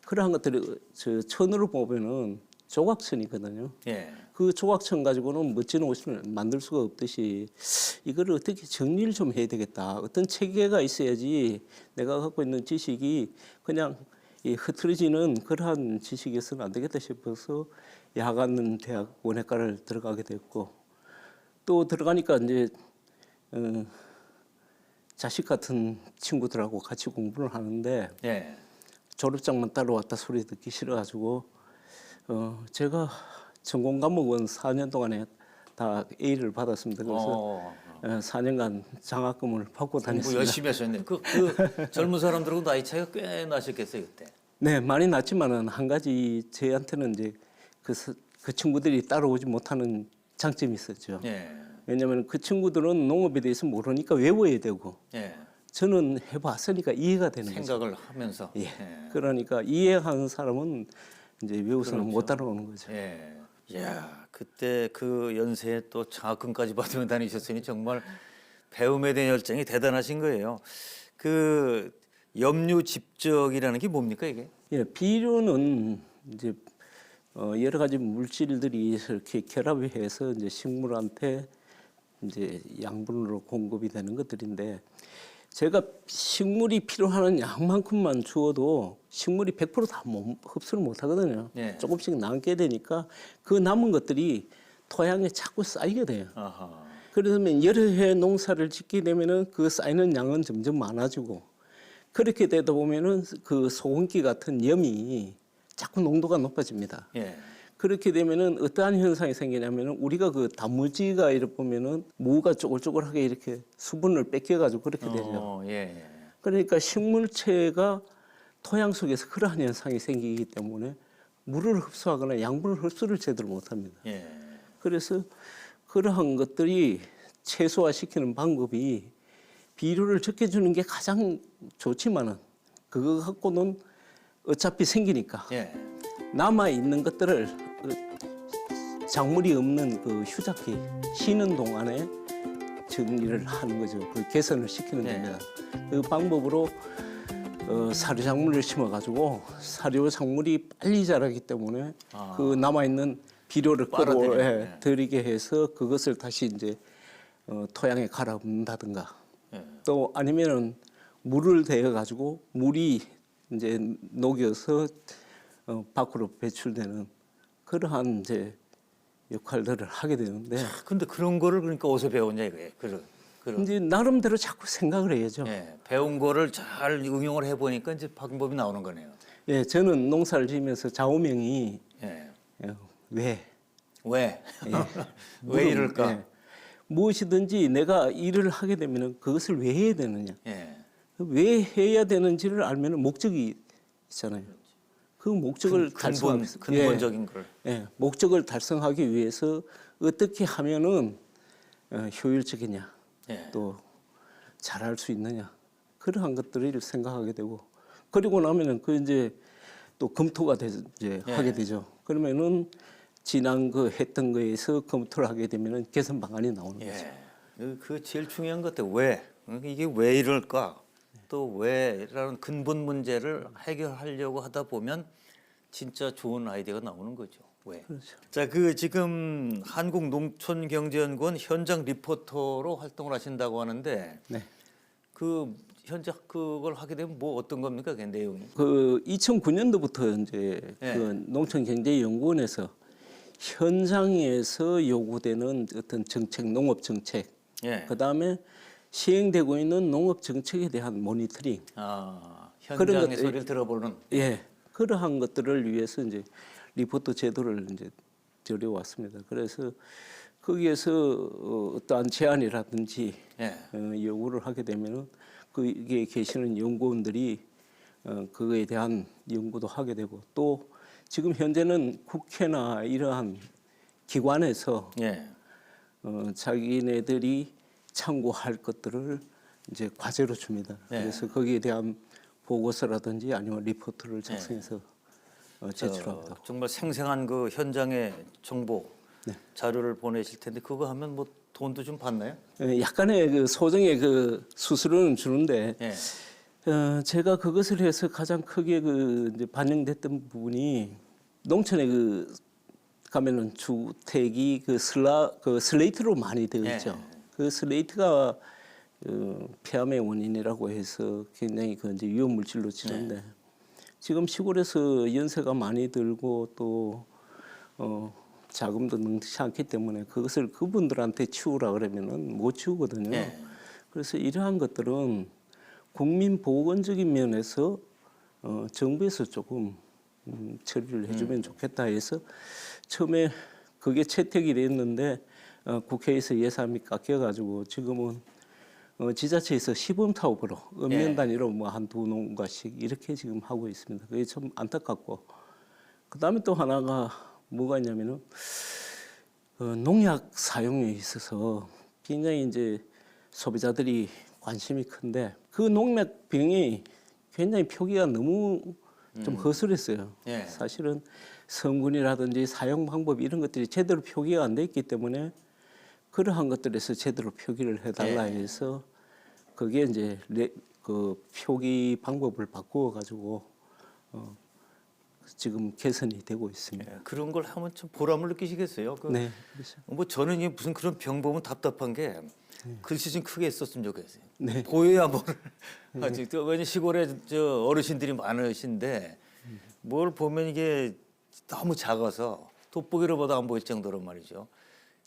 B: 그러한 것들이 저 천으로 보면은 조각천이거든요.
A: 예.
B: 그 조각천 가지고는 멋진 옷을 만들 수가 없듯이 이거를 어떻게 정리를 좀 해야 되겠다. 어떤 체계가 있어야지 내가 갖고 있는 지식이 그냥 이 흐트러지는 그러한 지식이어서는 안 되겠다 싶어서 야간 대학 원예과를 들어가게 됐고 또 들어가니까 이제 자식 같은 친구들하고 같이 공부를 하는데
A: 예.
B: 졸업장만 따라왔다 소리 듣기 싫어가지고 제가 전공 과목은 4년 동안에 다 A를 받았습니다. 그래서 4년간 장학금을 받고
A: 공부
B: 다녔습니다.
A: 열심히 하셨네. 그 젊은 사람들하고 나이 차이가 꽤 나셨겠어요 그때.
B: 네, 많이 났지만은 한 가지 저한테는 이제 그 친구들이 따라오지 못하는 장점이 있었죠.
A: 예.
B: 왜냐하면 그 친구들은 농업에 대해서 모르니까 외워야 되고
A: 예.
B: 저는 해봤으니까 이해가 되는 거죠.
A: 생각을 하면서.
B: 예.
A: 예.
B: 그러니까 이해하는 사람은 이제 외우서는
A: 그렇죠.
B: 못 따라오는 거죠.
A: 예. 야, 그때 그 연세에 또 장학금까지 받으며 다니셨으니 정말 배움에 대한 열정이 대단하신 거예요. 그 염류 집적이라는 게 뭡니까 이게?
B: 예, 비료는 이제 여러 가지 물질들이 이렇게 결합해서 이제 식물한테 이제 양분으로 공급이 되는 것들인데 제가 식물이 필요한 양만큼만 주어도 식물이 100%다 흡수를 못 하거든요.
A: 예.
B: 조금씩 남게 되니까 그 남은 것들이 토양에 자꾸 쌓이게 돼요.
A: 아하.
B: 그러면 여러 해 농사를 짓게 되면은 그 쌓이는 양은 점점 많아지고 그렇게 되다 보면은 그 소금기 같은 염이 자꾸 농도가 높아집니다.
A: 예.
B: 그렇게 되면은 어떠한 현상이 생기냐면은 우리가 그 단무지가 이렇게 보면은 무가 쪼글쪼글하게 이렇게 수분을 뺏겨가지고 그렇게 되죠.
A: 예.
B: 그러니까 식물체가 토양 속에서 그러한 현상이 생기기 때문에 물을 흡수하거나 양분을 흡수를 제대로 못합니다.
A: 예.
B: 그래서 그러한 것들이 최소화시키는 방법이 비료를 적게 주는 게 가장 좋지만은 그거 갖고는 어차피 생기니까
A: 예.
B: 남아 있는 것들을 작물이 없는 그 휴작기 쉬는 동안에 정리를 하는 거죠. 그 개선을 시키는
A: 네.
B: 겁니다. 그 방법으로 사료 작물을 심어가지고 사료 작물이 빨리 자라기 때문에 그 남아 있는 비료를
A: 빨아들이는,
B: 들이게 해서 그것을 다시 이제 토양에 갈아엎는다든가
A: 예.
B: 또 아니면은 물을 대어 가지고 물이 이제 녹여서 밖으로 배출되는 그러한 이제 역할들을 하게 되는데
A: 근데 그런 거를 그러니까 어디서 배웠냐 이거예요. 그런.
B: 이제 나름대로 자꾸 생각을 해야죠.
A: 예. 배운 거를 잘 응용을 해 보니까 이제 방법이 나오는 거네요.
B: 예, 저는 농사를 지으면서 좌우명이
A: 예.
B: 왜
A: 왜?
B: 예.
A: 왜 이럴까?
B: 예. 무엇이든지 내가 일을 하게 되면 그것을 왜 해야 되느냐,
A: 예.
B: 왜 해야 되는지를 알면 목적이 있잖아요. 그 목적을
A: 근본적인 걸.
B: 예, 목적을 달성하기 위해서 어떻게 하면은 효율적이냐,
A: 예.
B: 또 잘할 수 있느냐 그러한 것들을 생각하게 되고 그리고 나면은 그 이제 또 검토가 이제
A: 예.
B: 하게 되죠. 그러면은 지난 그 했던 거에서 검토를 하게 되면은 개선 방안이 나오는 거죠.
A: 예. 그 제일 중요한 것 같아요. 왜? 이게 왜 이럴까? 또 왜라는 근본 문제를 해결하려고 하다 보면 진짜 좋은 아이디어가 나오는 거죠. 왜?
B: 그렇죠.
A: 자, 그 지금 한국농촌경제연구원 현장 리포터로 활동을 하신다고 하는데
B: 네.
A: 그 현재 그걸 하게 되면 뭐 어떤 겁니까? 그 내용이?
B: 그 2009년도부터 이제
A: 예.
B: 그 농촌경제연구원에서 현장에서 요구되는 어떤 정책, 농업 정책,
A: 예.
B: 그 다음에 시행되고 있는 농업 정책에 대한 모니터링,
A: 아,
B: 그런
A: 현장의
B: 것들-
A: 소리를 들어보는.
B: 예, 그러한 것들을 위해서 이제 리포트 제도를 이제 들여왔습니다. 그래서 거기에서 어떠한 제안이라든지
A: 예.
B: 요구를 하게 되면은 거기에 계시는 연구원들이 그거에 대한 연구도 하게 되고 또 지금 현재는 국회나 이러한 기관에서
A: 예.
B: 자기네들이 참고할 것들을 이제 과제로 줍니다.
A: 네.
B: 그래서 거기에 대한 보고서라든지 아니면 리포트를 작성해서 제출합니다.
A: 정말 생생한 그 현장의 정보
B: 네.
A: 자료를 보내실 텐데 그거 하면 뭐 돈도 좀 받나요?
B: 약간의 그 소정의 그 수수료는 주는데
A: 예.
B: 제가 그것을 해서 가장 크게 그 이제 반영됐던 부분이 농촌에 그 가면은 주택이 그 슬레이트로 많이 되어 있죠.
A: 예.
B: 그 슬레이트가 폐암의 원인이라고 해서 굉장히 그 이제 위험 물질로 치는데 지금 시골에서 연세가 많이 들고 또 자금도 능치 않기 때문에 그것을 그분들한테 치우라 그러면은 못 치우거든요.
A: 예.
B: 그래서 이러한 것들은 국민 보건적인 면에서 정부에서 조금 처리를 해주면 좋겠다 해서 처음에 그게 채택이 됐는데 국회에서 예산이 깎여가지고 지금은 지자체에서 시범 사업으로 읍면 단위로 뭐 한두 농가씩 이렇게 지금 하고 있습니다. 그게 좀 안타깝고 그다음에 또 하나가 뭐가 있냐면은 농약 사용에 있어서 굉장히 이제 소비자들이 관심이 큰데 그 농약병이 굉장히 표기가 너무 좀 허술했어요.
A: 예.
B: 사실은 성분이라든지 사용 방법 이런 것들이 제대로 표기가 안 돼 있기 때문에 그러한 것들에서 제대로 표기를 해달라 해서 그게 이제 그 표기 방법을 바꾸어 가지고 지금 개선이 되고 있습니다.
A: 예. 그런 걸 하면 좀 보람을 느끼시겠어요?
B: 네, 그렇죠.
A: 뭐 저는 이 무슨 그런 병 보면 답답한 게 글씨 좀 크게 썼으면 좋겠어요.
B: 네.
A: 보여야 뭐를 하지. 왜냐 시골에 저 어르신들이 많으신데 뭘 보면 이게 너무 작아서 돋보기로 봐도 안 보일 정도로 말이죠.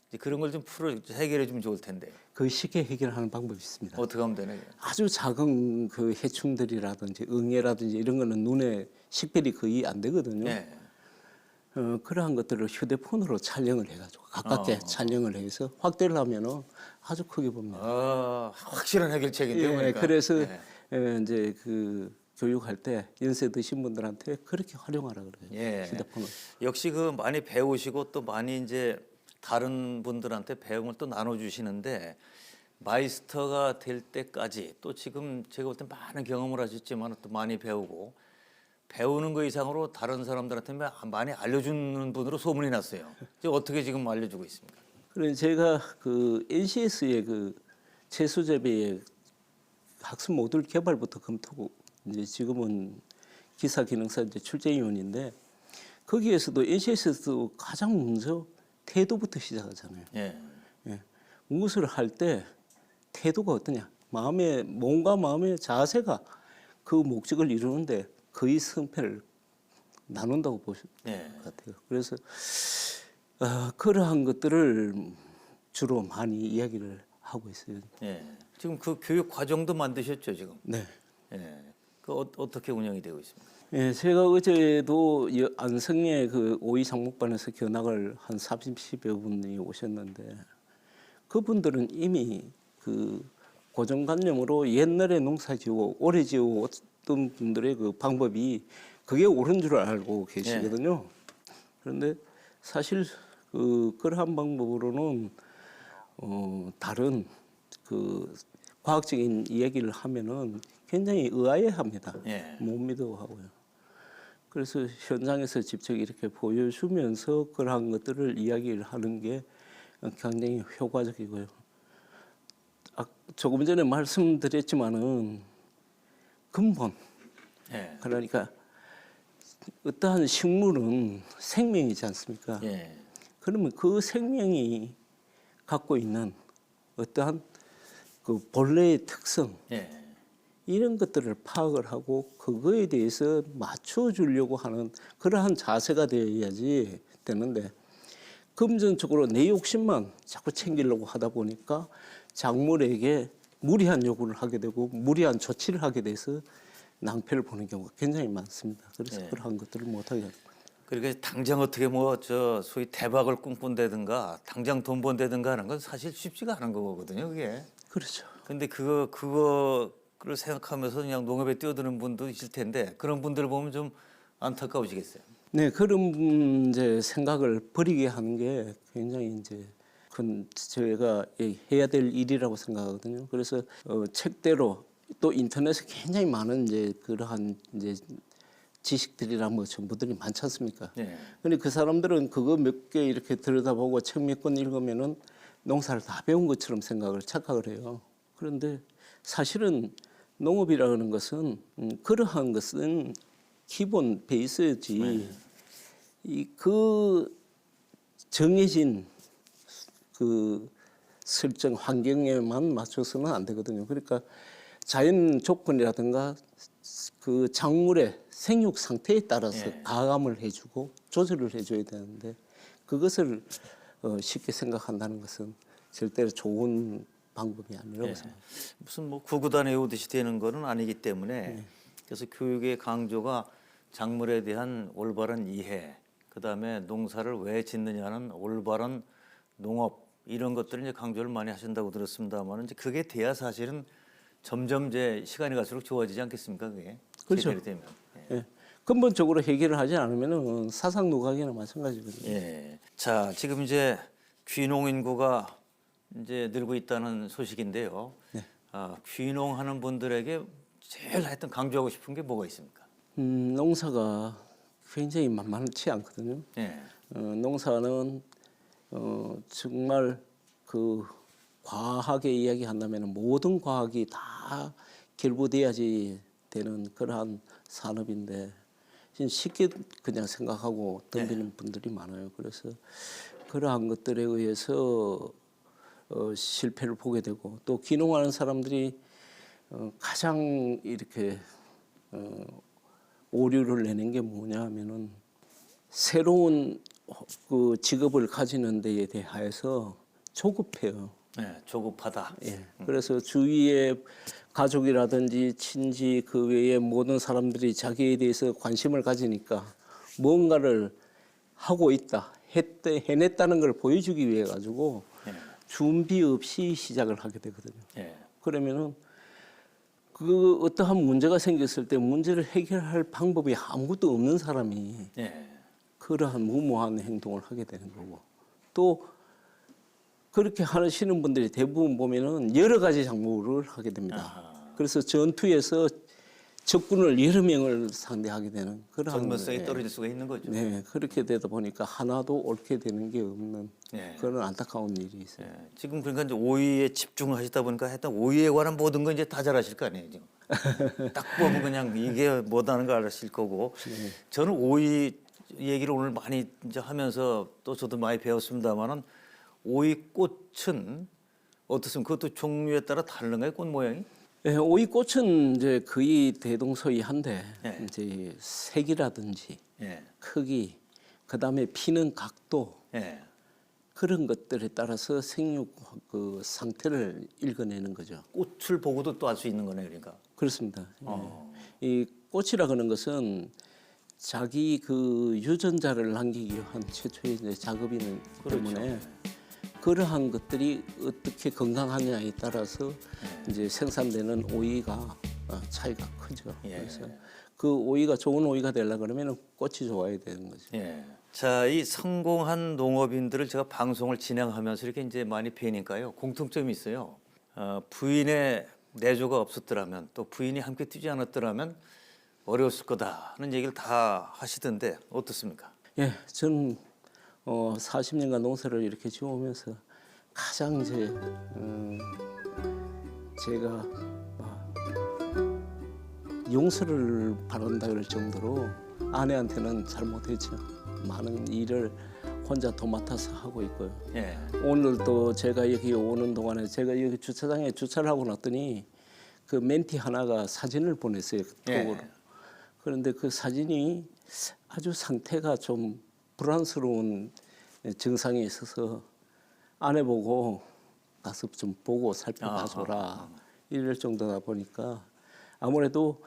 A: 이제 그런 걸 좀 해결해 주면 좋을 텐데
B: 그 쉽게 해결하는 방법이 있습니다.
A: 어떻게 하면 되나요?
B: 아주 작은 그 해충들이라든지 응애라든지 이런 거는 눈에 식별이 거의 안 되거든요.
A: 네.
B: 그러한 것들을 휴대폰으로 촬영을 해가지고 가깝게 촬영을 해서 확대를 하면은 아주 크게 봅니다.
A: 확실한 해결책인데요.
B: 예,
A: 그러니까.
B: 그래서
A: 네.
B: 이제 그 교육할 때 연세 드신 분들한테 그렇게 활용하라 그래요.
A: 예.
B: 휴대폰을.
A: 역시 그 많이 배우시고 또 많이 이제 다른 분들한테 배움을 또 나눠주시는데 마이스터가 될 때까지 또 지금 제가 볼 때 많은 경험을 하셨지만 또 많이 배우고 배우는 거 이상으로 다른 사람들한테 많이 알려주는 분으로 소문이 났어요. 이제 어떻게 지금 알려주고 있습니까?
B: 그래서 제가 그 NCS의 그 채소 재배의 학습 모듈 개발부터 검토고 이제 지금은 기사 기능사 이제 출제위원인데 거기에서도 NCS에서도 가장 먼저 태도부터 시작하잖아요.
A: 예.
B: 예. 무엇을 할 때 태도가 어떠냐? 몸과 마음의 자세가 그 목적을 이루는데 거의 승패를 나눈다고 보실
A: 예.
B: 것 같아요. 그래서 그러한 것들을 주로 많이 이야기를 하고 있어요.
A: 예. 지금 그 교육 과정도 만드셨죠 지금?
B: 네.
A: 예. 그 어떻게 운영이 되고 있습니까?
B: 예, 제가 어제도 안성의 그 오이 상목반에서 견학을 한 30여 분이 오셨는데 그분들은 이미 그 고정관념으로 옛날에 농사 지고 오래 지고 어떤 분들의 그 방법이 그게 옳은 줄 알고 계시거든요. 그런데 사실 그러한 방법으로는 다른 그 과학적인 이야기를 하면은 굉장히 의아해합니다.
A: 예.
B: 못 믿어하고요. 그래서 현장에서 직접 이렇게 보여주면서 그러한 것들을 이야기를 하는 게 굉장히 효과적이고요. 조금 전에 말씀드렸지만은 근본,
A: 예.
B: 그러니까 어떠한 식물은 생명이지 않습니까?
A: 예.
B: 그러면 그 생명이 갖고 있는 어떠한 그 본래의 특성,
A: 예.
B: 이런 것들을 파악을 하고 그거에 대해서 맞춰주려고 하는 그러한 자세가 되어야지 되는데 금전적으로 내 욕심만 자꾸 챙기려고 하다 보니까 작물에게 무리한 요구를 하게 되고 무리한 조치를 하게 돼서 낭패를 보는 경우가 굉장히 많습니다. 그래서
A: 네.
B: 그러한 것들을 못하게 합니다.
A: 그러니까 당장 어떻게 뭐 저 소위 대박을 꿈꾼다든가 당장 돈 번다든가 하는 건 사실 쉽지가 않은 거거든요, 그게.
B: 그렇죠.
A: 근데 그거를 생각하면서 그냥 농업에 뛰어드는 분도 있을 텐데 그런 분들 보면 좀 안타까우시겠어요.
B: 네, 그런 이제 생각을 버리게 하는 게 굉장히 이제 그건 제가 해야 될 일이라고 생각하거든요. 그래서 책대로 또 인터넷에 굉장히 많은 이제 그러한 이제 지식들이나 뭐 전부들이 많지 않습니까?
A: 네.
B: 근데 그 사람들은 그거 몇 개 이렇게 들여다보고 책 몇 권 읽으면은 농사를 다 배운 것처럼 착각을 해요. 그런데 사실은 농업이라는 것은 그러한 것은 기본 베이스지. 이 그 정해진 그 설정 환경에만 맞춰서는 안 되거든요. 그러니까 자연 조건이라든가 그 작물의 생육 상태에 따라서
A: 예.
B: 가감을 해주고 조절을 해줘야 되는데 그것을 쉽게 생각한다는 것은 절대로 좋은 방법이 아니라고
A: 예.
B: 생각합니다.
A: 무슨 뭐 구구단 외우듯이 되는 거는 아니기 때문에 그래서 교육의 강조가 작물에 대한 올바른 이해, 그다음에 농사를 왜 짓느냐는 올바른 농업 이런 것들을 이제 강조를 많이 하신다고 들었습니다만 이제 그게 돼야 사실은 점점 이제 시간이 갈수록 좋아지지 않겠습니까? 그게
B: 그렇죠.
A: 제대로 되면. 예.
B: 예. 근본적으로 해결을 하지 않으면은 사상 누각이나 마찬가지거든요.
A: 예. 자, 지금 이제 귀농 인구가 이제 늘고 있다는 소식인데요.
B: 네.
A: 귀농하는 분들에게 제일 하여튼 강조하고 싶은 게 뭐가 있습니까?
B: 농사가 굉장히 만만치 않거든요.
A: 예.
B: 농사는 정말 그 과하게 이야기한다면 모든 과학이 다 결부돼야지 되는 그러한 산업인데 쉽게 그냥 생각하고 덤비는 분들이 많아요. 그래서 그러한 것들에 의해서 실패를 보게 되고 또 귀농하는 사람들이 가장 이렇게 오류를 내는 게 뭐냐 하면은 새로운 그 직업을 가지는 데에 대하여서 조급해요.
A: 네, 조급하다.
B: 예. 그래서 주위의 가족이라든지 친지 그 외에 모든 사람들이 자기에 대해서 관심을 가지니까 뭔가를 하고 있다, 해냈다는 걸 보여주기 위해 가지고
A: 예.
B: 준비 없이 시작을 하게 되거든요.
A: 예.
B: 그러면은 그 어떠한 문제가 생겼을 때 문제를 해결할 방법이 아무것도 없는 사람이
A: 예.
B: 그러한 무모한 행동을 하게 되는 거고 또 그렇게 하시는 분들이 대부분 보면은 여러 가지 작물을 하게 됩니다. 그래서 전투에서 적군을 여러 명을 상대하게 되는 그런
A: 전문성이 떨어질 수가 있는 거죠.
B: 네, 그렇게 되다 보니까 하나도 옳게 되는 게 없는
A: 예.
B: 그런 안타까운 일이 있어요.
A: 예. 지금 그러니까 이제 오이에 집중을 하시다 보니까 하여튼 오이에 관한 모든 건 이제 다 잘하실 거 아니에요, 지금. 딱 보면 그냥 이게 뭐다는 걸 아실 거고. 저는 오이 얘기를 오늘 많이 이제 하면서 또 저도 많이 배웠습니다만은 오이 꽃은 어떻습니까? 그것도 종류에 따라 다른가요, 꽃 모양이?
B: 예, 오이 꽃은 이제 거의 대동소이한데
A: 예.
B: 이제 색이라든지
A: 예.
B: 크기, 그 다음에 피는 각도
A: 예.
B: 그런 것들에 따라서 생육 그 상태를 읽어내는 거죠.
A: 꽃을 보고도 또 알 수 있는 거네요, 그러니까.
B: 그렇습니다. 예. 이 꽃이라 그러는 것은 자기 그 유전자를 남기기 위한 최초의 이제 작업이기 때문에 그러한 것들이 어떻게 건강하냐에 따라서 이제 생산되는 오이가 차이가 크죠.
A: 예.
B: 그래서 그 오이가 좋은 오이가 되려 그러면 꽃이 좋아야 되는 거죠.
A: 예. 자, 이 성공한 농업인들을 제가 방송을 진행하면서 이렇게 이제 많이 뵈니까요. 공통점이 있어요. 부인의 내조가 없었더라면 또 부인이 함께 뛰지 않았더라면 어려웠을 거다 하는 얘기를 다 하시던데 어떻습니까?
B: 예, 저는 40년간 농사를 이렇게 지어오면서 가장 이제 제가 용서를 바란다 그럴 정도로 아내한테는 잘못했죠. 많은 일을 혼자 도맡아서 하고 있고요.
A: 예.
B: 오늘도 제가 여기 오는 동안에 제가 여기 주차장에 주차를 하고 났더니 그 멘티 하나가 사진을 보냈어요. 톡으로.
A: 예.
B: 그런데 그 사진이 아주 상태가 좀 불안스러운 증상이 있어서 아내 보고 가서 좀 보고 살펴봐줘라 이럴 정도다 보니까 아무래도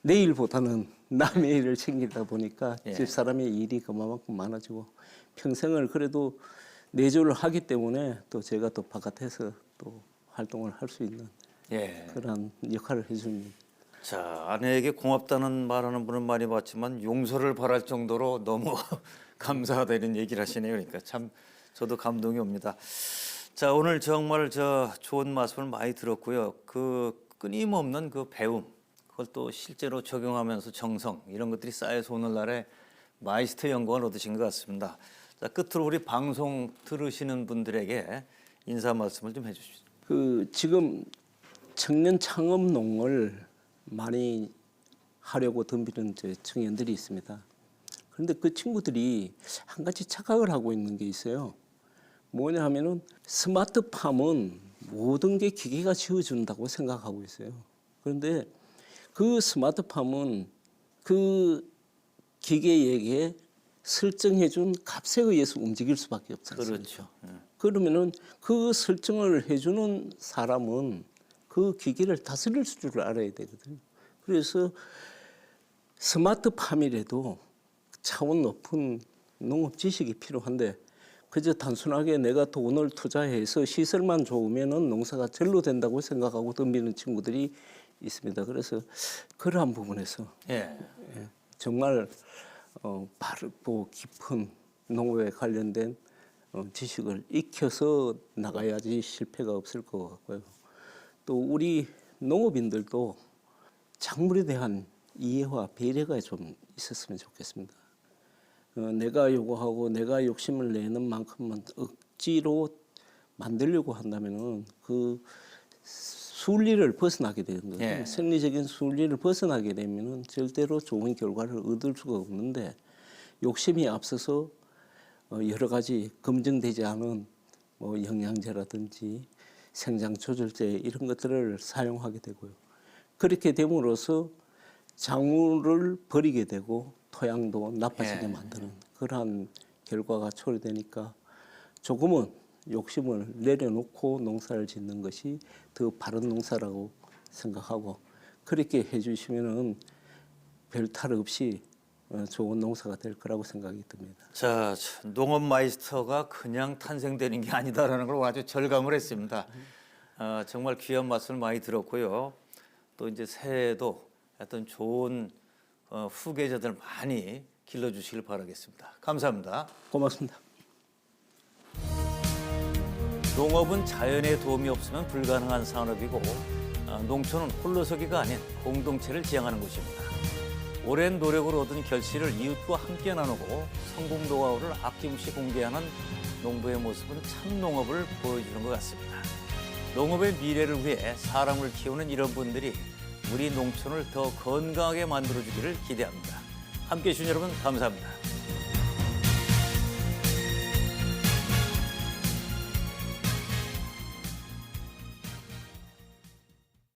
B: 내일보다는 남의 일을 챙기다 보니까
A: 예.
B: 집사람의 일이 그만큼 많아지고 평생을 그래도 내조를 하기 때문에 또 제가 또 바깥에서 또 활동을 할 수 있는
A: 예.
B: 그런 역할을 해줍니다.
A: 자, 아내에게 고맙다는 말하는 분은 많이 봤지만 용서를 바랄 정도로 너무 감사하다 이런 얘기를 하시네요. 그러니까 참 저도 감동이 옵니다. 자, 오늘 정말 좋은 말씀을 많이 들었고요. 그 끊임없는 그 배움, 그걸 또 실제로 적용하면서 정성 이런 것들이 쌓여서 오늘날의 마이스터 영광을 얻으신 것 같습니다. 자, 끝으로 우리 방송 들으시는 분들에게 인사 말씀을 좀 해주시죠.
B: 그 지금 청년 창업 농을 많이 하려고 덤비는 청년들이 있습니다. 그런데 그 친구들이 한 가지 착각을 하고 있는 게 있어요. 뭐냐 하면은 스마트팜은 모든 게 기계가 지어준다고 생각하고 있어요. 그런데 그 스마트팜은 그 기계에게 설정해준 값에 의해서 움직일 수밖에 없잖아요.
A: 그렇죠.
B: 그러면은 그 설정을 해주는 사람은 그 기계를 다스릴 줄 알아야 되거든요. 그래서 스마트팜이라도 차원 높은 농업 지식이 필요한데 그저 단순하게 내가 돈을 투자해서 시설만 좋으면은 농사가 절로 된다고 생각하고 덤비는 친구들이 있습니다. 그래서 그러한 부분에서
A: 예.
B: 정말 바르고 깊은 농업에 관련된 지식을 익혀서 나가야지 실패가 없을 것 같고요. 또 우리 농업인들도 작물에 대한 이해와 배려가 좀 있었으면 좋겠습니다. 내가 요구하고 내가 욕심을 내는 만큼만 억지로 만들려고 한다면은 그 순리를 벗어나게 되는 거예요.
A: 예.
B: 생리적인 순리를 벗어나게 되면은 절대로 좋은 결과를 얻을 수가 없는데 욕심이 앞서서 여러 가지 검증되지 않은 뭐 영양제라든지 생장 조절제 이런 것들을 사용하게 되고요. 그렇게 됨으로써 작물을 버리게 되고 토양도 나빠지게 만드는 그러한 결과가 초래되니까 조금은 욕심을 내려놓고 농사를 짓는 것이 더 바른 농사라고 생각하고 그렇게 해주시면은 별 탈 없이 좋은 농사가 될 거라고 생각이 듭니다.
A: 자, 농업 마이스터가 그냥 탄생되는 게 아니다라는 걸 아주 절감을 했습니다. 정말 귀한 말씀을 많이 들었고요. 또 이제 새해에도 어떤 좋은 후계자들 많이 길러주시길 바라겠습니다. 감사합니다.
B: 고맙습니다.
A: 농업은 자연의 도움이 없으면 불가능한 산업이고 농촌은 홀로서기가 아닌 공동체를 지향하는 곳입니다. 오랜 노력으로 얻은 결실을 이웃과 함께 나누고 성공 노하우를 아낌없이 공개하는 농부의 모습은 참 농업을 보여주는 것 같습니다. 농업의 미래를 위해 사람을 키우는 이런 분들이 우리 농촌을 더 건강하게 만들어주기를 기대합니다. 함께해 주신 여러분 감사합니다.